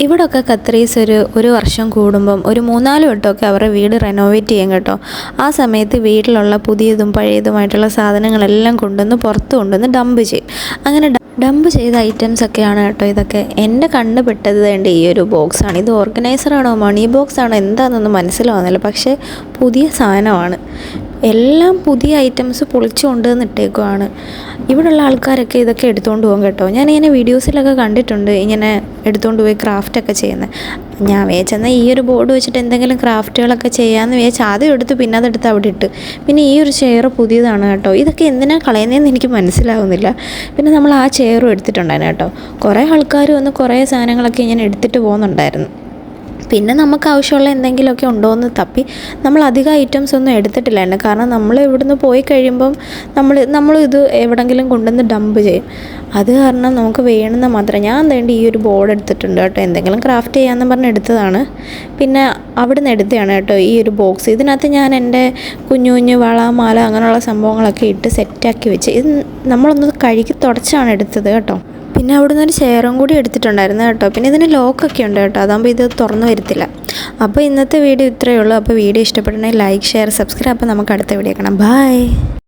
ഇവിടെയൊക്കെ ഖത്രീസ് ഒരു വർഷം കൂടുമ്പം ഒരു 3-4 വട്ടമൊക്കെ അവരുടെ വീട് റെനോവേറ്റ് ചെയ്യും കേട്ടോ. ആ സമയത്ത് വീട്ടിലുള്ള പുതിയതും പഴയതുമായിട്ടുള്ള സാധനങ്ങളെല്ലാം കൊണ്ടുവന്ന് പുറത്ത് കൊണ്ടുവന്ന് ഡംപ് ചെയ്യും. അങ്ങനെ ഡംപ് ചെയ്ത ഐറ്റംസൊക്കെയാണ് കേട്ടോ ഇതൊക്കെ. എൻ്റെ കണ്ണ് പെട്ടത് വേണ്ട ഈ ഒരു ബോക്സാണ്. ഇത് ഓർഗനൈസറാണോ മണി ബോക്സ് ആണോ എന്താണെന്നൊന്നും മനസ്സിലാവുന്നില്ല, പക്ഷേ പുതിയ സാധനമാണ്. എല്ലാം പുതിയ ഐറ്റംസ് പൊളിച്ചു കൊണ്ടുവന്ന് ഇട്ടേക്കുവാണ്. ഇവിടെയുള്ള ആൾക്കാരൊക്കെ ഇതൊക്കെ എടുത്തുകൊണ്ട് പോകും കേട്ടോ. ഞാനിങ്ങനെ വീഡിയോസിലൊക്കെ കണ്ടിട്ടുണ്ട് ഇങ്ങനെ എടുത്തുകൊണ്ട് പോയി ക്രാഫ്റ്റൊക്കെ ചെയ്യുന്നത്. ഞാൻ വിചാരിച്ചെന്നാൽ ഈ ഒരു ബോർഡ് വെച്ചിട്ട് എന്തെങ്കിലും ക്രാഫ്റ്റുകളൊക്കെ ചെയ്യാമെന്ന് വിചാരിച്ച് ആദ്യം എടുത്ത് പിന്നെ അതെടുത്ത് അവിടെ ഇട്ട്. പിന്നെ ഈ ഒരു ചെയർ പുതിയതാണ് കേട്ടോ. ഇതൊക്കെ എന്തിനാണ് കളയുന്നതെന്ന് എനിക്ക് മനസ്സിലാവുന്നില്ല. പിന്നെ നമ്മൾ ആ ചെയറും എടുത്തിട്ടുണ്ടായിരുന്നു കേട്ടോ. കുറേ ആൾക്കാർ വന്ന് കുറേ സാധനങ്ങളൊക്കെ ഇങ്ങനെ എടുത്തിട്ട് പോകുന്നുണ്ടായിരുന്നു. പിന്നെ നമുക്ക് ആവശ്യമുള്ള എന്തെങ്കിലുമൊക്കെ ഉണ്ടോ എന്ന് തപ്പി നമ്മൾ അധികം ഐറ്റംസ് ഒന്നും എടുത്തിട്ടില്ലായിരുന്നു. കാരണം നമ്മൾ ഇവിടുന്ന് പോയി കഴിയുമ്പം ഇത് എവിടെയെങ്കിലും കൊണ്ടുവന്ന് ഡംപ് ചെയ്യും. അത് കാരണം നമുക്ക് വേണമെന്ന് മാത്രം. ഞാൻ വേണ്ടി ഈ ഒരു ബോർഡ് എടുത്തിട്ടുണ്ട് കേട്ടോ. എന്തെങ്കിലും ക്രാഫ്റ്റ് ചെയ്യാമെന്ന് പറഞ്ഞ് എടുത്തതാണ്. പിന്നെ അവിടെ നിന്ന് എടുത്തതാണ് കേട്ടോ ഈ ഒരു ബോക്സ്. ഇതിനകത്ത് ഞാൻ എൻ്റെ കുഞ്ഞു കുഞ്ഞു വള മാല അങ്ങനെയുള്ള സംഭവങ്ങളൊക്കെ ഇട്ട് സെറ്റാക്കി വെച്ച്. ഇത് നമ്മളൊന്ന് കഴുകി തുടച്ചാണ് എടുത്തത് കേട്ടോ. പിന്നെ അവിടുന്ന് ഒരു ചെയറും കൂടി എടുത്തിട്ടുണ്ടായിരുന്നു കേട്ടോ. പിന്നെ ഇതിന് ലോക്കൊക്കെ ഉണ്ട് കേട്ടോ, അതാകുമ്പോൾ ഇത് തുറന്നു വരത്തില്ല. അപ്പോൾ ഇന്നത്തെ വീഡിയോ ഇത്രയേ ഉള്ളൂ. അപ്പോൾ വീഡിയോ ഇഷ്ടപ്പെട്ടുണ്ടെങ്കിൽ ലൈക്ക്, ഷെയർ, സബ്സ്ക്രൈബ്. അപ്പോൾ നമുക്ക് അടുത്ത വീഡിയോ കാണാം. ബൈ.